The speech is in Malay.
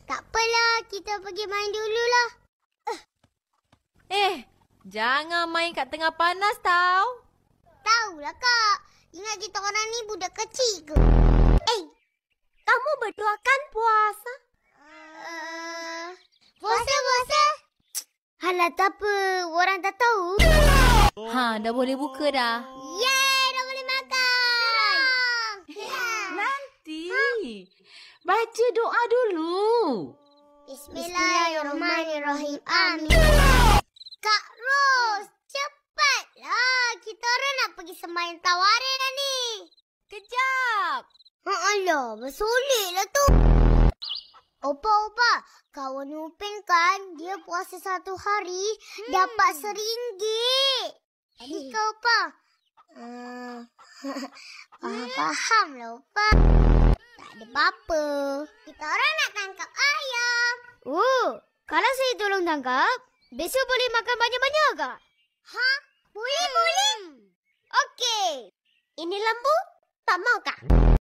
Tak apalah, kita pergi main dululah. Jangan main kat tengah panas tau. Tahulah, Kak. Ingat kita orang ni budak kecil ke? Kamu berdua kan puasa? Puasa. Halah, tak apa. Orang tak tahu. Dah boleh buka dah. Yeay, dah boleh makan. Nanti. Baca doa dulu. Bismillahirrahmanirrahim. Amin. Kak Ros, cepatlah. Kita orang nak pergi sembahyang tawarin dah ni. Kejap. Alah, bersoleklah tu. Opa, kawan Upin kan, dia puasa 1 hari, dapat RM1. Jadi kau, Opa? Fahamlah, Opa. Tak ada apa-apa. Kita orang nak tangkap ayam. Kalau saya tolong tangkap, besok boleh makan banyak-banyak tak? Boleh. Okey. Ini lembu, tak mau kah?